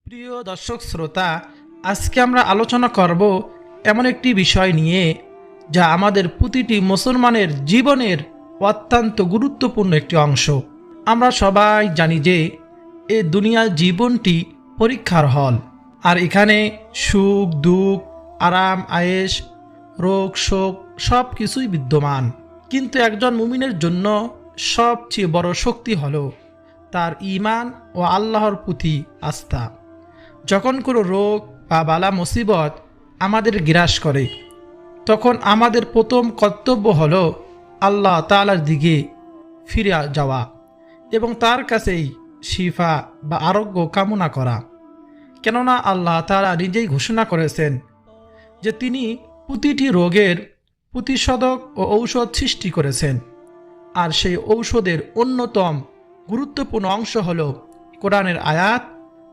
প্রিয় দর্শক শ্রোতা, আজকে আমরা আলোচনা করব এমন একটি বিষয় নিয়ে যা আমাদের প্রতিটি মুসলমানের জীবনের অত্যন্ত গুরুত্বপূর্ণ একটি অংশ। আমরা সবাই জানি যে এই দুনিয়ার জীবনটি পরীক্ষার হল, আর এখানে সুখ দুঃখ, আরাম আয়েশ, রোগ শোক সব কিছুই বিদ্যমান। কিন্তু একজন মুমিনের জন্য সবচেয়ে বড় শক্তি হলো তার ঈমান ও আল্লাহর প্রতি আস্থা। যখন কোনো রোগ বা বালা মুসিবত আমাদের গ্রাস করে, তখন আমাদের প্রথম কর্তব্য হলো আল্লাহ তাআলার দিকে ফিরে যাওয়া এবং তার কাছেই শিফা বা আরোগ্য কামনা করা। কেননা আল্লাহ তাআলা নিজেই ঘোষণা করেছেন যে তিনি প্রতিটি রোগের প্রতিষেধক ও ঔষধ সৃষ্টি করেছেন, আর সেই ঔষধের অন্যতম গুরুত্বপূর্ণ অংশ হলো কোরআনের আয়াত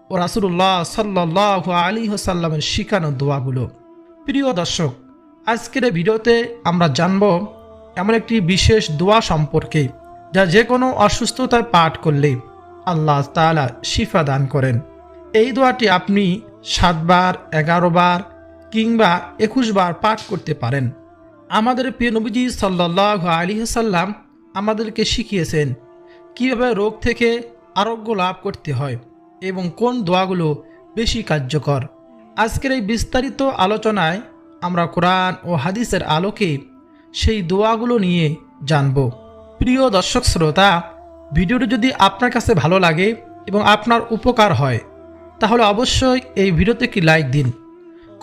ও রাসূলুল্লাহ সাল্লাল্লাহু আলাইহি ওয়াসাল্লামের শিখানো দোয়াগুলো। প্রিয় দর্শক, আজকের এই ভিডিওতে আমরা জানব এমন একটি বিশেষ দোয়া সম্পর্কে যা যে কোনো অসুস্থতায় পাঠ করলে আল্লাহ তাআলা শিফা দান করেন। এই দোয়াটি আপনি 7 বার, 11 বার কিংবা 21 বার পাঠ করতে পারেন। আমাদের প্রিয় নবীজি সাল্লাল্লাহু আলাইহি ওয়াসাল্লাম আমাদেরকে শিখিয়েছেন কীভাবে রোগ থেকে আরোগ্য লাভ করতে হয় এবং কোন দোয়াগুলো বেশি কার্যকর। আজকের এই বিস্তারিত আলোচনায় আমরা কোরআন ও হাদিসের আলোকে সেই দোয়াগুলো নিয়ে জানব। প্রিয় দর্শক শ্রোতা, ভিডিওটি যদি আপনার কাছে ভালো লাগে এবং আপনার উপকার হয় তাহলে অবশ্যই এই ভিডিওতে একটি লাইক দিন।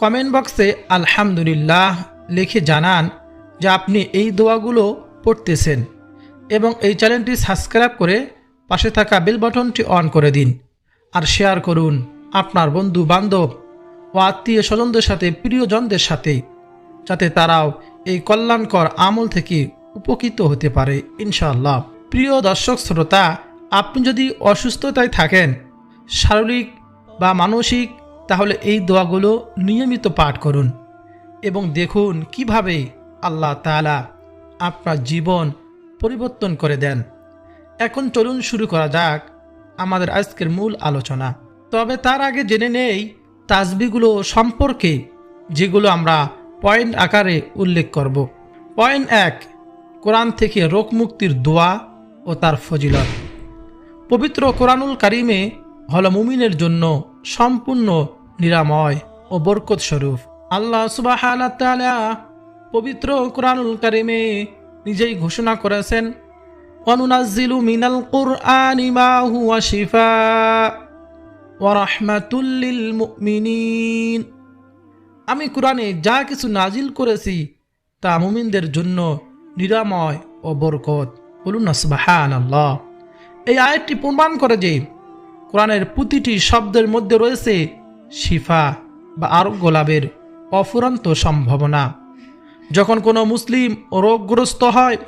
কমেন্ট বক্সে আলহামদুলিল্লাহ লিখে জানান যে আপনি এই দোয়াগুলো পড়তেছেন, এবং এই চ্যানেলটি সাবস্ক্রাইব করে পাশে থাকা বেল বাটনটি অন করে দিন। আর শেয়ার করুন আপনার বন্ধু বান্ধব ও আত্মীয় স্বজনদের সাথে, প্রিয়জনদের সাথে, যাতে তারাও এই কল্যাণকর আমল থেকে উপকৃত হতে পারে ইনশাআল্লাহ। প্রিয় দর্শক শ্রোতা, আপনি যদি অসুস্থতায় থাকেন, শারীরিক বা মানসিক, তাহলে এই দোয়াগুলো নিয়মিত পাঠ করুন এবং দেখুন কিভাবে আল্লাহ তাআলা আপনার জীবন পরিবর্তন করে দেন। এখন চলুন শুরু করা যাক আমাদের আজকের মূল আলোচনা। তবে তার আগে জেনে নেই তাসবিহগুলো সম্পর্কে, যেগুলো আমরা পয়েন্ট আকারে উল্লেখ করব। পয়েন্ট 1, কোরআন থেকে রোগ মুক্তির দোয়া ও তার ফজিলত। পবিত্র কোরআনুল কারিমে হলো মুমিনের জন্য সম্পূর্ণ নিরাময় ও বরকত স্বরূপ। আল্লাহ সুবহানাহু ওয়া তাআলা পবিত্র কোরআনুল কারিমে নিজেই ঘোষণা করেছেন, ওয়ানুনাজ্জিলু মিনাল কুরআনি মা হুয়া শিফাআ ওয়া রাহমাতুল লিল মুমিনিন। আমি কোরআনে যা কিছু নাজিল করেছি তা মুমিনদের জন্য নিরাময় ও বরকত। বলুন না সুবহানাল্লাহ। এই আয়াতটি প্রমাণ করে যে কোরআনের প্রতিটি শব্দের মধ্যে রয়েছে শিফা বা আরোগ্য লাভের অফুরন্ত সম্ভাবনা। যখন কোনো মুসলিম রোগগ্রস্ত হয়,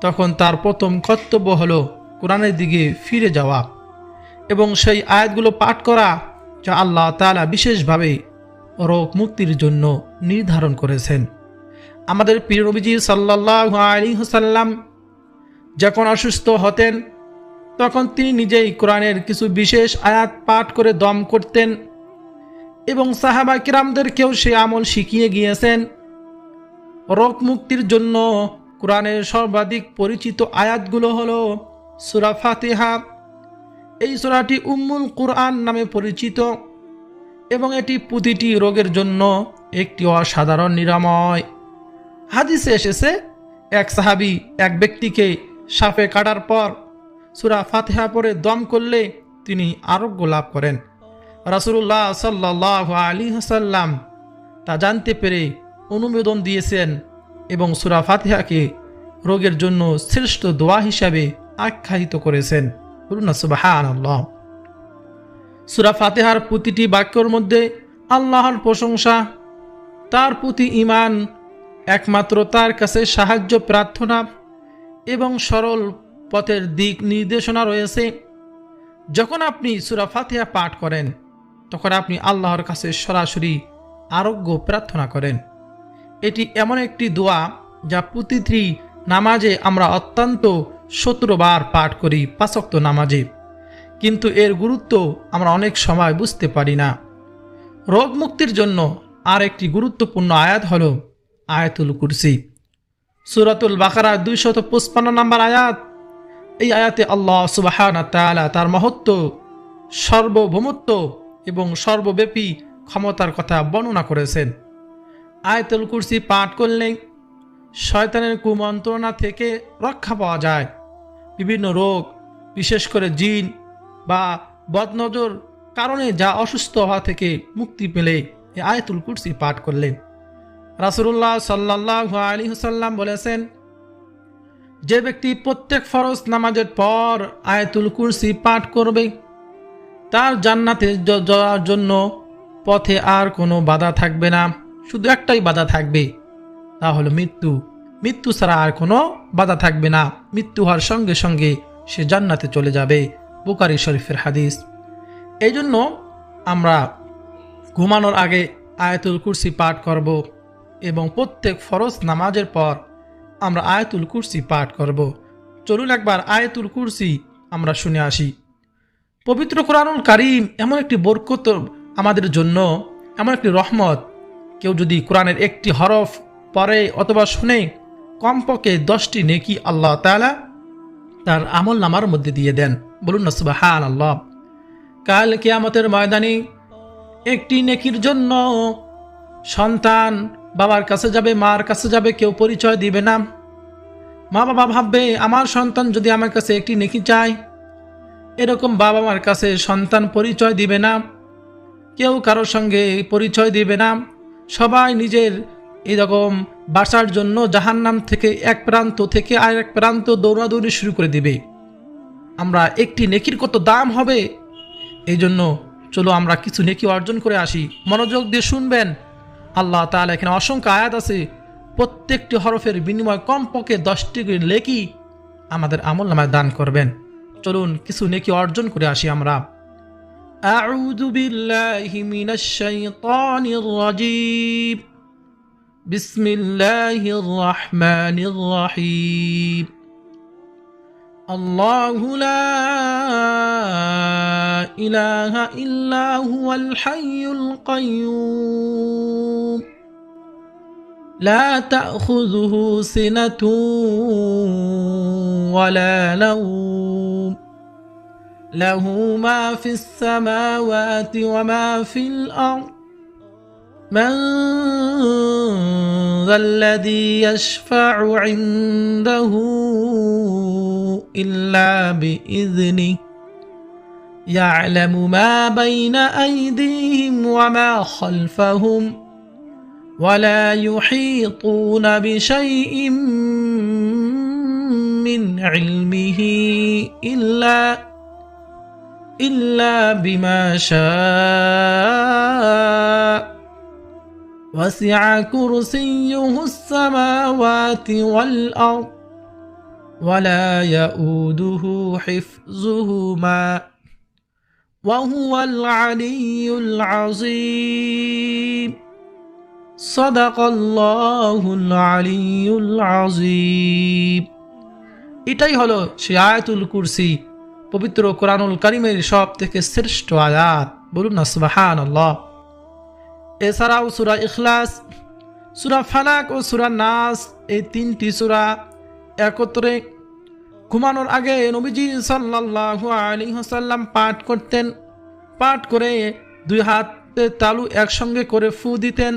তখন তার প্রথম কর্তব্য হলো কোরআনের দিকে ফিরে যাওয়া এবং সেই আয়াতগুলো পাঠ করা যা আল্লাহ তাআলা বিশেষভাবে রোগ মুক্তির জন্য নির্ধারণ করেছেন। আমাদের প্রিয় নবীজি সাল্লাল্লাহু আলাইহি ওয়াসাল্লাম যখন অসুস্থ হতেন, তখন তিনি নিজেই কোরআনের কিছু বিশেষ আয়াত পাঠ করে দম করতেন এবং সাহাবা কিরামদেরকেও সে আমল শিখিয়ে গিয়েছেন। রোগ মুক্তির জন্য কোরআনের সর্বাধিক পরিচিত আয়াতগুলো হলো সূরা ফাতিহা। এই সূরাটি উম্মুল কুরআন নামে পরিচিত এবং এটি প্রতিটি রোগের জন্য একটি অসাধারণ নিরাময়। হাদিসে এসেছে, এক সাহাবী এক ব্যক্তিকে সাপে কাটার পর সূরা ফাতিহা পড়ে দম করলে তিনি আরোগ্য লাভ করেন। রাসূলুল্লাহ সাল্লাল্লাহু আলাইহি ওয়াসাল্লাম তা জানতে পেরে অনুমোদন দিয়েছেন এবং সূরা ফাতিহাকে রোগের জন্য শ্রেষ্ঠ দোয়া হিসাবে আখ্যায়িত করেছেন। বলুন না সুবহানাল্লাহ। সূরা ফাতিহার প্রতিটি বাক্যের মধ্যে আল্লাহর প্রশংসা, তার প্রতি ঈমান, একমাত্র তার কাছে সাহায্য প্রার্থনা এবং সরল পথের দিক নির্দেশনা রয়েছে। যখন আপনি সূরা ফাতিহা পাঠ করেন, তখন আপনি আল্লাহর কাছে সরাসরি আরোগ্য প্রার্থনা করেন। এটি এমন একটি দোয়া যা প্রতিটি নামাজে আমরা অত্যন্ত 17 বার পাঠ করি, 5 ওয়াক্ত নামাজে। কিন্তু এর গুরুত্ব আমরা অনেক সময় বুঝতে পারি না। রোগ মুক্তির জন্য আর একটি গুরুত্বপূর্ণ আয়াত হল আয়াতুল কুরসি। সূরাতুল বাকারা 255 নম্বর আয়াত। এই আয়াতে আল্লাহ সুবহানাহু ওয়া তাআলা তার মহত্ব, সার্বভৌমত্ব এবং সর্বব্যাপী ক্ষমতার কথা বর্ণনা করেছেন। আয়াতুল কুরসি পাঠ করলে শয়তানের কুমন্ত্রণা থেকে রক্ষা পাওয়া যায়। বিভিন্ন রোগ, বিশেষ করে জিন বা বদনজর কারণে যা অসুস্থ হওয়া থেকে মুক্তি পেলে এই আয়াতুল কুরসি পাঠ করলেন। রাসূলুল্লাহ সাল্লাল্লাহু আলাইহি ওয়াসাল্লাম বলেছেন, যে ব্যক্তি প্রত্যেক ফরজ নামাজের পর আয়াতুল কুরসি পাঠ করবে তার জান্নাতে যাওয়ার জন্য পথে আর কোনো বাধা থাকবে না। শুধু একটাই বাধা থাকবে, তা হলো মৃত্যু। মৃত্যু ছাড়া আর কোনো বাধা থাকবে না। মৃত্যু হওয়ার সঙ্গে সঙ্গে সে জান্নাতে চলে যাবে। বুখারী শরীফের হাদিস। এই জন্য আমরা ঘুমানোর আগে আয়াতুল কুরসি পাঠ করব এবং প্রত্যেক ফরজ নামাজের পর আমরা আয়াতুল কুরসি পাঠ করব। চলুন একবার আয়াতুল কুরসি আমরা শুনে আসি। পবিত্র কোরআনুল কারীম এমন একটি বরকত আমাদের জন্য, এমন একটি রহমত। কেউ যদি কোরআনের একটি হরফ পড়ে অথবা শুনে কমপক্ষে 10টি নেকি আল্লাহ তাআলা তার আমল নামার মধ্যে দিয়ে দেন। বলুন না সুবহানাল্লাহ। কাল কিয়ামতের ময়দানে একটি নেকির জন্য সন্তান বাবার কাছে যাবে, মার কাছে যাবে, কেউ পরিচয় দিবে না। মা বাবা ভাববে আমার সন্তান যদি আমার কাছে একটি নেকি চায়, এরকম বাবা মার কাছে সন্তান পরিচয় দিবে না, কেউ কারোর সঙ্গে পরিচয় দিবে না। সবাই নিজের এরকম বাঁচার জন্য জাহান্নাম থেকে এক প্রান্ত থেকে আর এক প্রান্ত দৌড়াদৌড়ি শুরু করে দিবে। আমরা একটি নেকির কত দাম হবে, এই জন্য চলো আমরা কিছু নেকি অর্জন করে আসি। মনোযোগ দিয়ে শুনবেন। আল্লাহ তাআলা এখানে অসংখ্য আয়াত আছে, প্রত্যেকটি হরফের বিনিময়ে কমপক্ষে 10টি নেকি আমাদের আমলনামায় দান করবেন। চলুন কিছু নেকি অর্জন করে আসি আমরা। আউযু বিল্লাহি মিনাশ শাইতানির রাজীম। বিসমিল্লাহির রহমানির রহিম। আল্লাহু লা ইলাহা ইল্লা হুয়াল হাইয়ুল কাইয়্যুম। لا تأخذه سنة ولا نوم له ما في السماوات وما في الأرض من ذا الذي يشفع عنده إلا بإذنه يعلم ما بين أيديهم وما خلفهم ولا يحيطون بشيء من علمه إلا بما شاء وسع كرسيه السماوات والأرض ولا يؤوده حفظهما وهو العلي العظيم সাদাকাল্লাহুল আলিয়্যুল আযীম। এটাই হলো সেই আয়াতুল কুরসি, পবিত্র কোরআনুল কারীমের সব থেকে শ্রেষ্ঠ আয়াত। বলুন না সুবহানাল্লাহ। এছাড়াও সূরা ইখলাস, সূরা ফালাক ও সূরা নাস, এই 3টি সূরা একত্রে ঘুমানোর আগে নবীজি সাল্লাল্লাহু আলাইহি ওয়াসাল্লাম পাঠ করতেন। পাঠ করে 2 হাতে তালু একসঙ্গে করে ফু দিতেন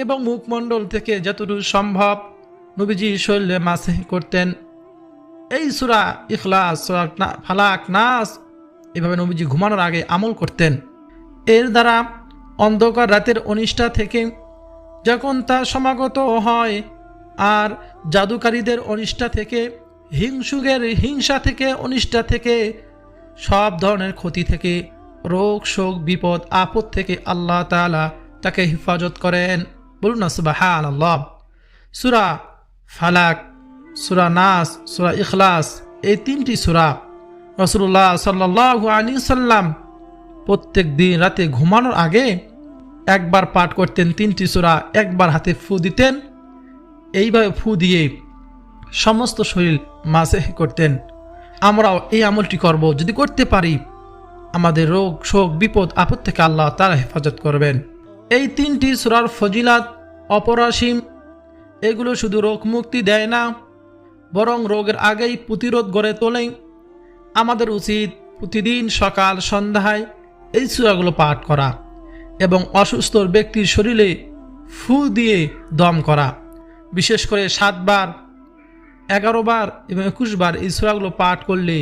এবং মুখমণ্ডল থেকে যতটুকু সম্ভব নবীজি শরীরে মাসহ করতেন। এই সূরা ইখলাস, সূরা ফালাক, নাস এভাবে নবীজি ঘুমানোর আগে আমল করতেন। এর দ্বারা অন্ধকার রাতের অনিষ্টা থেকে যখন তা সমাগত হয়, আর জাদুকারীদের অনিষ্টা থেকে, হিংসুকের হিংসা থেকে, অনিষ্টা থেকে, সব ধরনের ক্ষতি থেকে, রোগ শোক বিপদ আপদ থেকে আল্লাহ তাআলা তাকে হেফাজত করেন। বলুন না সুবহানাল্লাহ। সূরা ফালাক, সূরা নাস, সূরা ইখলাস, এই 3টি সূরা রাসূলুল্লাহ সাল্লাল্লাহু আলাইহি সাল্লাম প্রত্যেক দিন রাতে ঘুমানোর আগে একবার পাঠ করতেন। 3টি সূরা একবার হাতে ফু দিতেন, এইভাবে ফু দিয়ে সমস্ত শরীর মাসহ করতেন। আমরাও এই আমলটি করব। যদি করতে পারি আমাদের রোগ শোক বিপদ আপদ থেকে আল্লাহ তাআলা হেফাজত করবেন। এই 3টি সূরার ফজিলাত অপরাসীম। এগুলো শুধু রোগ মুক্তি দেয় না, বরং রোগের আগেই প্রতিরোধ গড়ে তোলে। আমাদের উচিত প্রতিদিন সকাল সন্ধ্যায় এই সূরাগুলো পাঠ করা এবং অসুস্থ ব্যক্তির শরীরে ফু দিয়ে দম করা। বিশেষ করে 7 বার, 11 বার এবং 21 বার এই সূরাগুলো পাঠ করলে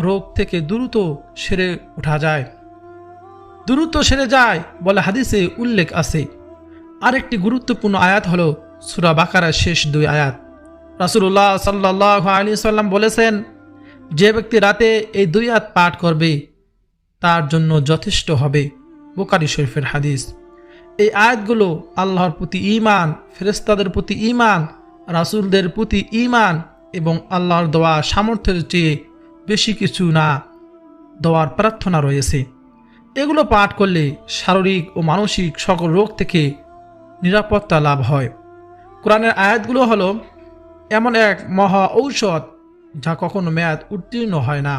রোগ থেকে দ্রুত সেরে ওঠা যায়, দ্রুত সেরে যায় বলে হাদিসে উল্লেখ আছে। আরেকটি গুরুত্বপূর্ণ আয়াত হলো সূরা বাকারার শেষ 2 আয়াত। রাসূলুল্লাহ সাল্লাল্লাহু আলাইহি সাল্লাম বলেছেন, যে ব্যক্তি রাতে এই 2 আয়াত পাঠ করবে তার জন্য যথেষ্ট হবে। বুখারী শরীফের হাদিস। এই আয়াতগুলো আল্লাহর প্রতি ঈমান, ফেরেশতাদের প্রতি ঈমান, রাসূলদের প্রতি ঈমান এবং আল্লাহর দেওয়া সামর্থ্যের চেয়ে বেশি কিছু না, দোয়ার প্রার্থনা রয়েছে। এগুলো পাঠ করলে শারীরিক ও মানসিক সকল রোগ থেকে নিরাপত্তা লাভ হয়। কোরআনের আয়াতগুলো হলো এমন এক মহা ঔষধ যা কখনো মেয়াদ উত্তীর্ণ হয় না,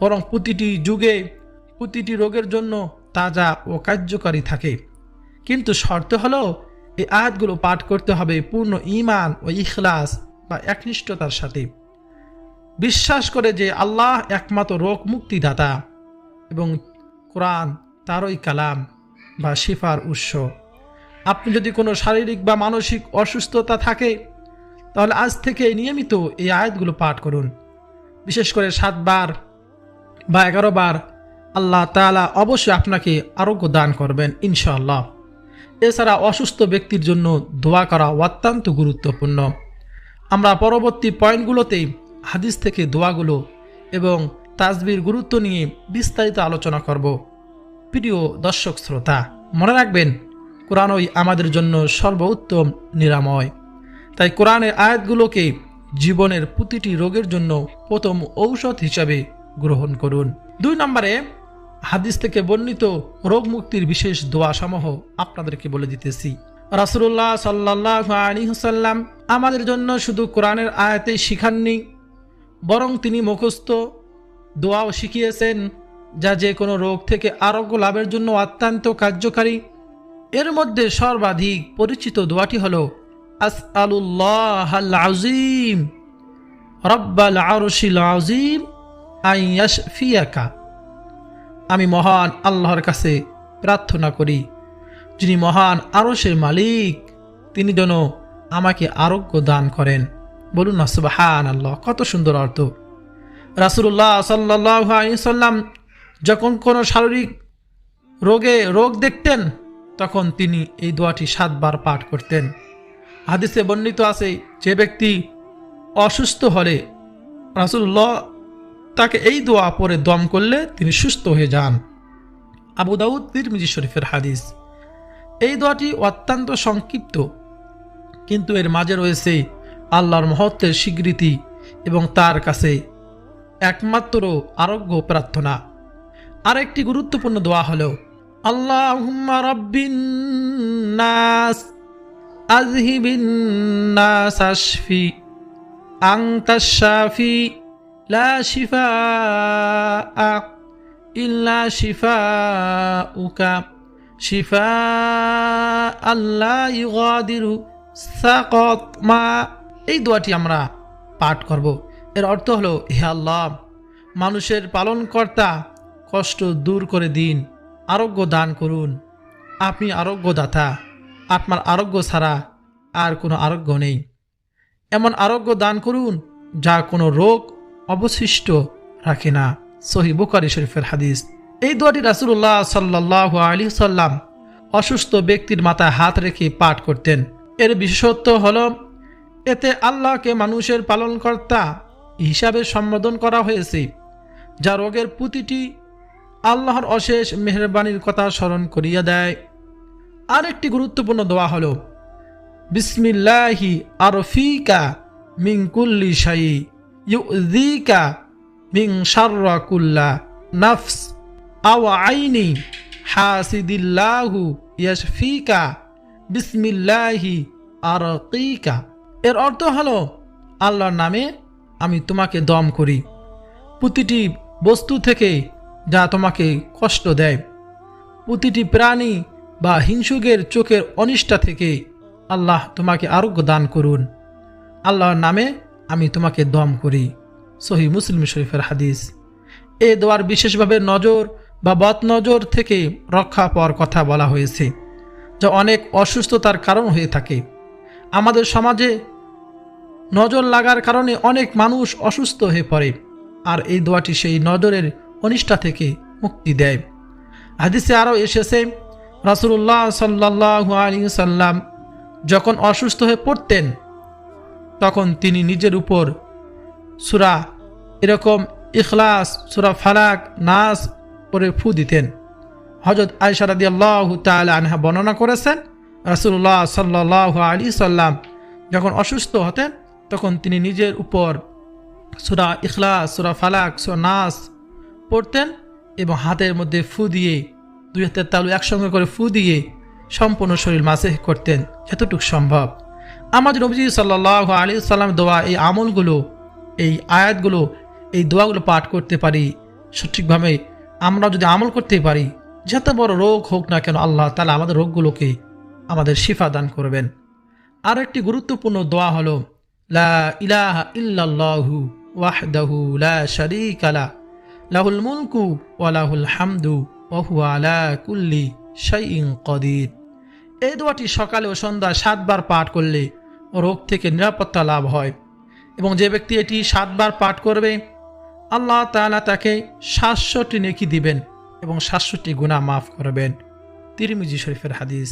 বরং প্রতিটি যুগে প্রতিটি রোগের জন্য তাজা ও কার্যকারী থাকে। কিন্তু শর্ত হলো এই আয়াতগুলো পাঠ করতে হবে পূর্ণ ঈমান ও ইখলাস বা একনিষ্ঠতার সাথে, বিশ্বাস করে যে আল্লাহ একমাত্র রোগ মুক্তিদাতা এবং কোরআন তারই কালাম বা শিফার উৎস। আপনি যদি কোনো শারীরিক বা মানসিক অসুস্থতা থাকে তাহলে আজ থেকে নিয়মিত এই আয়াতগুলো পাঠ করুন। বিশেষ করে 7 বার বা 11 বার আল্লাহ তাআলা অবশ্যই আপনাকে আরোগ্য দান করবেন ইনশাআল্লাহ। এছাড়া অসুস্থ ব্যক্তির জন্য দোয়া করা অত্যন্ত গুরুত্বপূর্ণ। আমরা পরবর্তী পয়েন্টগুলোতে হাদিস থেকে দোয়াগুলো এবং তাসবির গুরুত্ব নিয়ে বিস্তারিত আলোচনা করব। প্রিয় দর্শক শ্রোতা, মনে রাখবেন কোরআনই আমাদের জন্য সর্বোত্তম নিরাময়। তাই কোরআনের আয়াতগুলোকে জীবনের প্রতিটি রোগের জন্য প্রথম ঔষধ হিসাবে গ্রহণ করুন। 2 নম্বরে হাদিস থেকে বর্ণিত রোগ মুক্তির বিশেষ দোয়াসমূহ আপনাদেরকে বলে দিতেছি। রাসূলুল্লাহ সাল্লাল্লাহু আলাইহি ওয়াসাল্লাম আমাদের জন্য শুধু কোরআনের আয়াতেই শিখাননি, বরং তিনি মুখস্থ দোয়াও শিখিয়েছেন, যা যে কোনো রোগ থেকে আরোগ্য লাভের জন্য অত্যন্ত কার্যকারী। এর মধ্যে সর্বাধিক পরিচিত দোয়াটি হলো আসআলুল্লাহাল আযীম রাব্বাল আরশিল আযীম আন ইয়াশফিয়াকা। আমি মহান আল্লাহর কাছে প্রার্থনা করি, যিনি মহান আরশের মালিক, তিনি যেন আমাকে আরোগ্য দান করেন। বলুন না সুবহানাল্লাহ, কত সুন্দর অর্থ। রাসূলুল্লাহ সাল্লাল্লাহু আলাইহি সাল্লাম যখন কোনো শারীরিক রোগ দেখতেন তখন তিনি এই দোয়াটি 7 বার পাঠ করতেন। হাদিসে বর্ণিত আছে, যে ব্যক্তি অসুস্থ হলে রাসূলুল্লাহ তাকে এই দোয়া পড়ে দম করলে তিনি সুস্থ হয়ে যান। আবু দাউদ তিরমিজি শরীফের হাদিস। এই দোয়াটি অত্যন্ত সংক্ষিপ্ত, কিন্তু এর মাঝে রয়েছে আল্লাহর মহত্বের স্বীকৃতি এবং তার কাছে একমাত্র আরোগ্য প্রার্থনা। আরেকটি গুরুত্বপূর্ণ দোয়া হলো আল্লাহুম্মা রাব্বিন নাস আযহিবিন নাস আশফি আনতাশ শাফি লা শিফাআ ইল্লা শিফাউকা শিফাআন লা ইউগাদিরু সাকাতমা। এই দোয়াটি আমরা পাঠ করব। এর অর্থ হলো, হে আল্লাহ, মানুষের পালনকর্তা, কষ্ট দূর করে দিন, আরোগ্য দান করুন। আপনি আরোগ্যদাতা, আপনার আরোগ্য ছাড়া আর কোনো আরোগ্য নেই। এমন আরোগ্য দান করুন যা কোনো রোগ অবশিষ্ট রাখে না। সহিহ বুখারী শরীফের হাদিস। এই দোয়াটি রাসূলুল্লাহ সাল্লাল্লাহু আলাইহি সাল্লাম অসুস্থ ব্যক্তির মাথায় হাত রেখে পাঠ করতেন। এর বিশেষত্ব হলো এতে আল্লাহকে মানুষের পালনকর্তা হিসাবে সম্বোধন করা হয়েছে, যা রোগের প্রতিটি আল্লাহর অশেষ মেহেরবানির কথা স্মরণ করিয়ে দেয়। আরেকটি গুরুত্বপূর্ণ দোয়া হলো বিসমিল্লাহি আরফিকা মিন কুল্লি শাই ইউযিকা মিন শাররি কুল্লা নাফস আও আইনি হাসিদিল্লাহু ইয়াশফিকা বিসমিল্লাহি আরকিকা। এর অর্থ হলো, আল্লাহর নামে আমি তোমাকে দম করি, প্রতিটি বস্তু থেকে যা তোমাকে কষ্ট দেয়, প্রতিটি প্রাণী বা হিংসুকের চোখের অনিষ্ঠা থেকে আল্লাহ তোমাকে আরোগ্য দান করুন। আল্লাহর নামে আমি তোমাকে দম করি। সহিহ মুসলিম শরীফের হাদিস। এই দোয়ার বিশেষভাবে নজর বা বদনজর থেকে রক্ষা পাওয়ার কথা বলা হয়েছে, যা অনেক অসুস্থতার কারণ হয়ে থাকে। আমাদের সমাজে নজর লাগার কারণে অনেক মানুষ অসুস্থ হয়ে পড়ে, আর এই দোয়াটি সেই নজরের অনিষ্ঠা থেকে মুক্তি দেয়। হাদিসে আরও এসেছে, রাসূলুল্লাহ সাল্লাল্লাহু আলাইহি সাল্লাম যখন অসুস্থ হয়ে পড়তেন তখন তিনি নিজের উপর সূরা এরকম ইখলাস, সূরা ফালাক, নাস পরে ফু দিতেন। হযরত আয়েশা রাদিয়াল্লাহু তাআলা আনহা বর্ণনা করেছেন, রাসূলুল্লাহ সাল্লাল্লাহু আলাইহি সাল্লাম যখন অসুস্থ হতেন তখন তিনি নিজের উপর সূরা ইখলাস, সূরা ফালাক, সূরা নাস পড়তেন এবং হাতের মধ্যে ফু দিয়ে, দুই হাতের তালু একসঙ্গে করে ফু দিয়ে সম্পূর্ণ শরীর মাসেহ করতেন যতটুকু সম্ভব। আমাদের নবীজি সাল্লাল্লাহু আলাইহি সাল্লাম দোয়া, এই আমলগুলো, এই আয়াতগুলো, এই দোয়াগুলো পাঠ করতে পারি সঠিকভাবে, আমরা যদি আমল করতে পারি, যত বড় রোগ হোক না কেন আল্লাহ তাআলা আমাদের রোগগুলোকে আমাদের শিফা দান করবেন। আর একটি গুরুত্বপূর্ণ দোয়া হলো লা ইলাহা ইল্লাল্লাহু ওয়াহদাহু লা শারীকা লা লাহুল মুলকু ওয়া লাহুল হামদু ওয়া হুয়া আলা কুল্লি শাইইন কাদির। এই দোয়াটি সকালে ও সন্ধ্যায় 7 বার পাঠ করলে রোগ থেকে নিরাপত্তা লাভ হয়, এবং যে ব্যক্তি এটি 7 বার পাঠ করবে আল্লাহ তাআলা তাকে 700টি নেকি দিবেন এবং 700টি গুনাহ মাফ করবেন। তিরমিজি শরীফের হাদিস।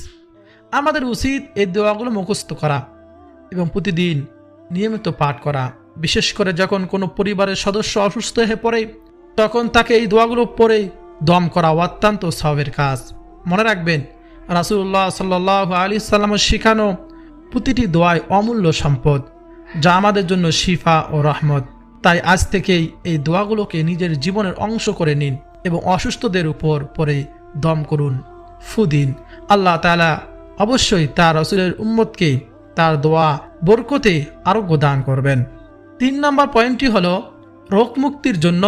আমাদের উচিত এই দোয়াগুলো মুখস্থ করা এবং প্রতিদিন নিয়মিত পাঠ করা। বিশেষ করে যখন কোনো পরিবারের সদস্য অসুস্থ হয়ে পড়ে তখন তাকে এই দোয়াগুলো পড়ে দম করা অত্যন্ত সওয়াবের কাজ। মনে রাখবেন, রাসূলুল্লাহ সাল্লাল্লাহু আলাইহি সাল্লামের শিখানো প্রতিটি দোয়াই অমূল্য সম্পদ, যা আমাদের জন্য শিফা ও রহমত। তাই আজ থেকেই এই দোয়াগুলোকে নিজের জীবনের অংশ করে নিন এবং অসুস্থদের উপর পরে দম করুন, ফু দিন। আল্লাহ তাআলা অবশ্যই তার রাসূলের উম্মতকে তার দোয়া বরকতে আরোগ্য দান করবেন। 3 নম্বর পয়েন্টটি হলো রোগ মুক্তির জন্য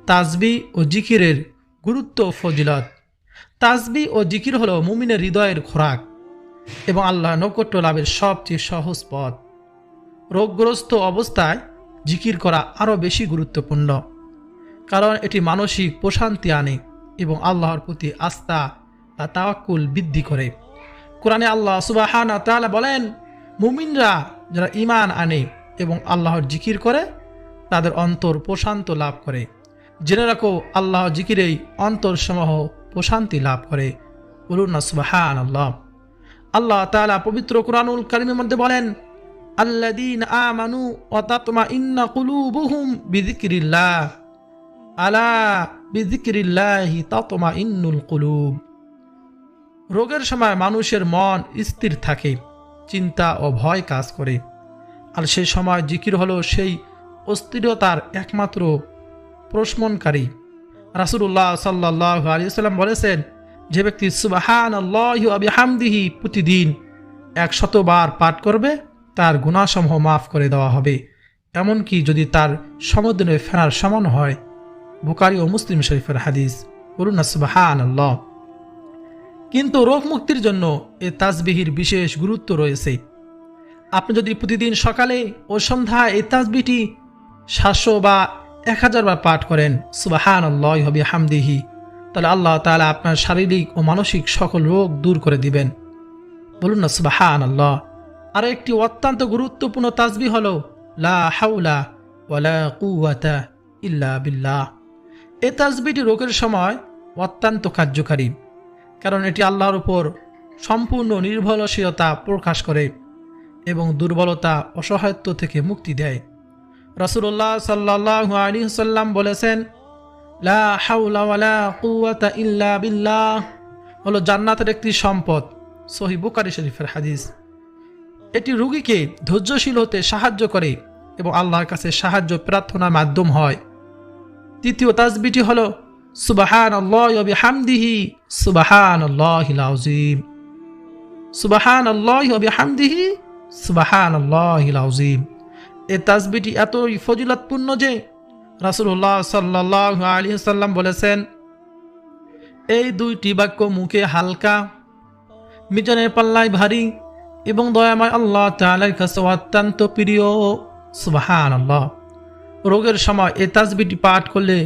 তাসবিহ ও জিকিরের গুরুত্ব ও ফজিলত। তাসবিহ ও জিকির হলো মুমিনের হৃদয়ের খোরাক এবং আল্লাহর নৈকট্য লাভের সবচেয়ে সহজ পথ। রোগগ্রস্ত অবস্থায় জিকির করা আরও বেশি গুরুত্বপূর্ণ, কারণ এটি মানসিক প্রশান্তি আনে এবং আল্লাহর প্রতি আস্থা বা তাওয়াক্কুল বৃদ্ধি করে। কোরআনে আল্লাহ সুবহানাহু ওয়া তাআলা বলেন, মুমিনরা যারা ঈমান আনে এবং আল্লাহর জিকির করে তাদের অন্তর প্রশান্ত লাভ করে। জেনে রাখো, আল্লাহর জিকিরেই অন্তরসমূহ প্রশান্তি লাভ করে। বলুন না সুবহানাল্লাহ। আল্লাহ তাআলা পবিত্র কুরআনুল কারীমের মধ্যে বলেন, আল্লাযীনা আমানু ওয়া তাতমাইন্নু কুলুবুহুম বিযিকরিল্লাহ আলা বিযিকরিল্লাহি তাতমাইন্নুল কুলুব। রোগের সময় মানুষের মন স্থির থাকে, চিন্তা ও ভয় কাজ করে, আর সেই সময় জিকির হলো সেই অস্থিরতার একমাত্র প্রশমনকারী। রাসূলুল্লাহ সাল্লাল্লাহু আলাইহি ওয়াসাল্লাম বলেছেন, যে ব্যক্তি সুবহানাল্লাহি ওয়া বিহামদিহি প্রতিদিন 100 বার পাঠ করবে তার গুনাহসমূহ মাফ করে দেওয়া হবে, এমনকি যদি তার সমুদ্রে ফেনার সমান হয়। বুখারী ও মুসলিম শরীফের হাদিস। বলুন না সুবহানাল্লাহ। কিন্তু রোগ মুক্তির জন্য এই তাসবিহির বিশেষ গুরুত্ব রয়েছে। আপনি যদি প্রতিদিন সকালে ও সন্ধ্যায় এই তাসবিহটি 700 বা 1000 বার পাঠ করেন সুবহানাল্লাহি ওয়া বিহামদিহি, তাহলে আল্লাহ তাআলা আপনার শারীরিক ও মানসিক সকল রোগ দূর করে দিবেন। বলুন না সুবহানাল্লাহ। আর একটি অত্যন্ত গুরুত্বপূর্ণ তাসবিহ হলো লা হাওলা ওয়ালা কুওয়াতা ইল্লা বিল্লাহ। এই তাসবিহটি রোগের সময় অত্যন্ত কার্যকারী, কারণ এটি আল্লাহর উপর সম্পূর্ণ নির্ভরশীলতা প্রকাশ করে এবং দুর্বলতা, অসহায়ত্ব থেকে মুক্তি দেয়। রাসূলুল্লাহ সাল্লাল্লাহু আলাইহি ওয়াসাল্লাম বলেছেন, লা হাওলা ওয়ালা কুওয়াতা ইল্লা বিল্লাহ হলো জান্নাতের একটি সম্পদ। সহিহ বুখারী শরীফের হাদিস। এটি রোগীকে ধৈর্যশীল হতে সাহায্য করে এবং আল্লাহর কাছে সাহায্য প্রার্থনার মাধ্যম হয়। তৃতীয় তাসবিহটি হলো সুবহানাল্লাহি ওয়া বিহামদিহি সুবহানাল্লাহিল আযীম। সুবহানাল্লাহি ওয়া বিহামদিহি সুবহানাল্লাহিল আযীম। এই তাসবিহটি এতই ফজিলতপূর্ণ যে রাসূলুল্লাহ সাল্লাল্লাহু আলাইহি ওয়াসাল্লাম বলেছেন, এই দুইটি বাক্য মুখে হালকা, মিজানের পাল্লায় ভারী এবং দয়াময় আল্লাহ তাআলার কাছে অত্যন্ত প্রিয়। সুবহানাল্লাহ। রোগের সময় এই তাসবিহটি পাঠ করলে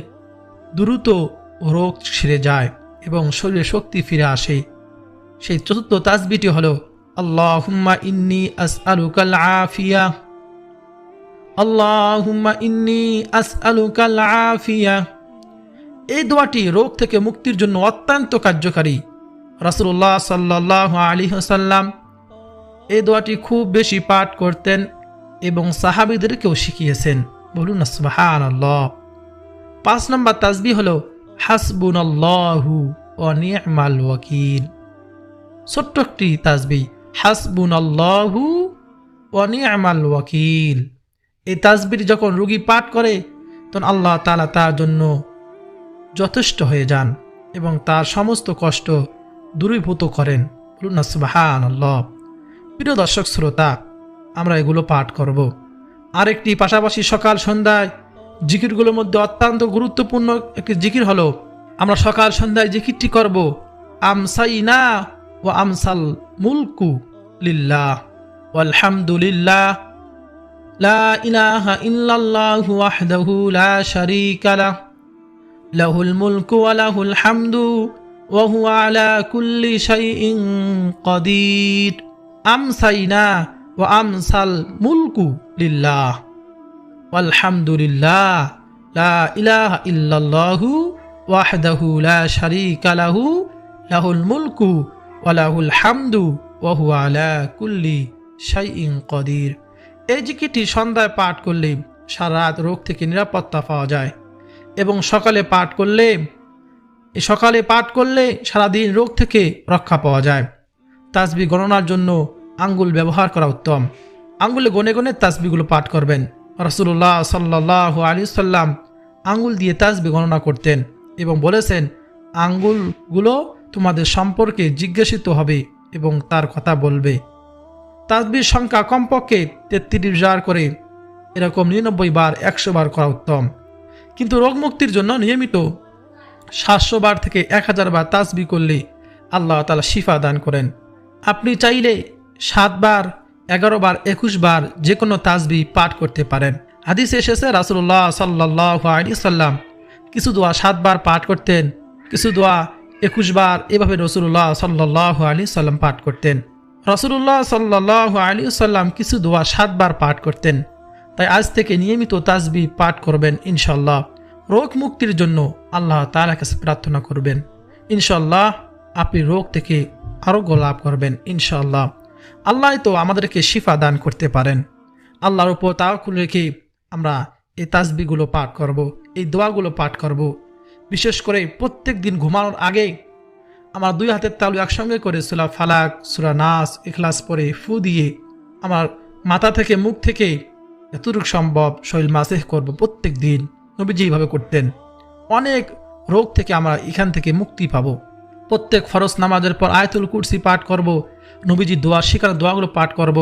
দ্রুত রোগ সেরে যায় এবং শরীরে শক্তি ফিরে আসে। সেই চতুর্থ তাসবিহটি হলো আল্লাহুম্মা ইন্নী আসআলুকাল আফিয়া, আল্লাহুম্মা ইন্নী আসআলুকাল আফিয়া। এই দোয়াটি রোগ থেকে মুক্তির জন্য অত্যন্ত কার্যকারী। রাসূলুল্লাহ সাল্লাল্লাহু আলাইহি ওয়াসাল্লাম এই দোয়াটি খুব বেশি পাঠ করতেন এবং সাহাবীদেরকেও শিখিয়েছেন। বলুন না সুবহানাল্লাহ। 5 নম্বর তাসবিহ হলো হাসবুনাল্লাহু ওয়া নি'মাল ওয়াকিল। ছোট্ট একটি তাসবিহ, হাসবুনাল্লাহু ওয়া নি'মাল ওয়াকিল। এই তাসবিহটি যখন রোগী পাঠ করে তখন আল্লাহ তাআলা তার জন্য যথেষ্ট হয়ে যান এবং তার সমস্ত কষ্ট দূরীভূত করেন। বলুন না সুবহানাল্লাহ। প্রিয় দর্শক শ্রোতা, আমরা এগুলো পাঠ করব। আরেকটি পাশাপাশি সকাল সন্ধ্যায় জিকিরগুলোর মধ্যে অত্যন্ত গুরুত্বপূর্ণ একটি জিকির হলো, আমরা সকাল সন্ধ্যায় জিকিরটি করব, আমসাইনা ওয়া আমসাল মুলকু লিল্লাহ ওয়ালহামদুলিল্লাহ লা ইলাহা ইল্লাল্লাহু ওয়াহদাহু লা শারীকা লাহু লাহুল মুলকু ওয়া লাহুল হামদু ওয়া হুয়া আলা কুল্লি শাইইন কাদির। আমসাইনা ওয়া আমসাল মুলকু লিল্লাহ ওয়ালহামদুলিল্লাহ লা ইলাহা ইল্লাল্লাহু ওয়াহদাহু লা শারীকা লাহু লাহুল মুলকু ওয়া লাহুল হামদু ওয়া হুয়া আলা কুল্লি শাইইন কাদির। এই জিকিরটি সন্ধ্যায় পাঠ করলে সারা রাত রোগ থেকে নিরাপত্তা পাওয়া যায় এবং সকালে পাঠ করলে সারাদিন রোগ থেকে রক্ষা পাওয়া যায়। তাসবিহ গণনার জন্য আঙ্গুল ব্যবহার করা উত্তম। আঙ্গুলে গনে গনে তাসবিহগুলো পাঠ করবেন। রাসূলুল্লাহ সাল্লাল্লাহু আলাইহি ওয়াসাল্লাম আঙ্গুল দিয়ে তাসবিহ গণনা করতেন এবং বলেছেন, আঙ্গুলগুলো তোমাদের সম্পর্কে জিজ্ঞাসিত হবে এবং তার কথা বলবে। তাসবিহ সংখ্যা কমপক্ষে 33 বার করে এরকম 99 বার 100 বার করা উত্তম। কিন্তু রোগ মুক্তির জন্য নিয়মিত 700 বার থেকে 1000 বার তাসবিহ করলে আল্লাহ তাআলা শিফা দান করেন। আপনি চাইলে 7 বার, 11 বার, 21 বার যে কোনো তাসবিহ পাঠ করতে পারেন। হাদিসে এসেছে রাসূলুল্লাহ সাল্লাল্লাহু আলাইহি ওয়াসাল্লাম কিছু দোয়া 7 বার পাঠ করতেন, কিছু দোয়া 21 বার, এভাবে রাসূলুল্লাহ সাল্লাল্লাহু আলাইহি ওয়াসাল্লাম পাঠ করতেন। রাসূলুল্লাহ সাল্লাল্লাহু আলাইহি ওয়াসাল্লাম কিছু দোয়া 7 বার পাঠ করতেন। তাই আজ থেকে নিয়মিত তাসবিহ পাঠ করবেন ইনশাআল্লাহ। রোগ মুক্তির জন্য আল্লাহ তাআলার কাছে প্রার্থনা করবেন। ইনশাআল্লাহ আপনি রোগ থেকে আরোগ্য লাভ করবেন ইনশাআল্লাহ। আল্লাহ তো আমাদেরকে শিফা দান করতে পারেন। আল্লাহর উপর তাওয়াক্কুল রেখে আমরা এই তাসবিহগুলো পাঠ করব, এই দোয়াগুলো পাঠ করব। বিশেষ করে প্রত্যেক দিন ঘুমানোর আগে আমার 2 হাতের তালু একসঙ্গে করে সূরা ফালাক, সূরা নাস, ইখলাস পড়ে ফু দিয়ে আমার মাথা থেকে মুখ থেকে যতটুকু সম্ভব শরীর মাসেহ করব প্রত্যেক দিন। নবীজি এইভাবে করতেন। অনেক রোগ থেকে আমরা এখান থেকে মুক্তি পাবো। প্রত্যেক ফরজ নামাজের পর আয়াতুল কুরসি পাঠ করব, নবীজি দোয়া শেখানো দোয়াগুলো পাঠ করব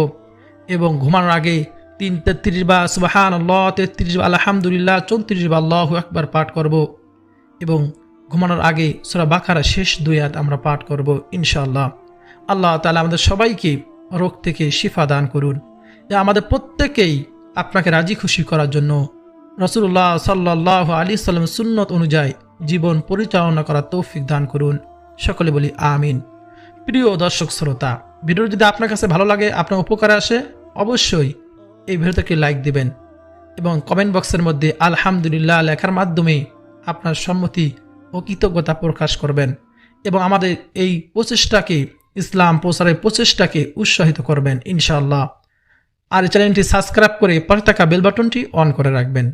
এবং ঘুমানোর আগে 33 বার সুবহানাল্লাহ, 33 বার আলহামদুলিল্লাহ, 34 বার আল্লাহু আকবার পাঠ করব এবং ঘুমানোর আগে সূরা বাকারা শেষ 2 আয়াত আমরা পাঠ করব ইনশাআল্লাহ। আল্লাহ তাআলা আমাদের সবাইকে রোগ থেকে শিফা দান করুন। আমাদের প্রত্যেকেই আপনাকে রাজি খুশি করার জন্য রাসূলুল্লাহ সাল্লাল্লাহু আলাইহি ওয়াসাল্লাম সুন্নত অনুযায়ী জীবন পরিচালনা করার তৌফিক দান করুন। সকলে বলি আমিন। প্রিয় দর্শক শ্রোতা, ভিডিও যদি আপনার কাছে ভালো লাগে, আপনার উপকারে আসে, অবশ্যই এই ভিডিওটাকে লাইক দিবেন এবং কমেন্ট বক্সের মধ্যে আলহামদুলিল্লাহ লেখার মাধ্যমে আপনার সম্মতি ও কৃতজ্ঞতা প্রকাশ করবেন এবং আমাদের এই প্রচেষ্টাকে, ইসলাম প্রচারের প্রচেষ্টাকে উৎসাহিত করবেন ইনশাআল্লাহ। আর চ্যানেলটি সাবস্ক্রাইব করে পাশে থাকা বেল বাটনটি অন করে রাখবেন।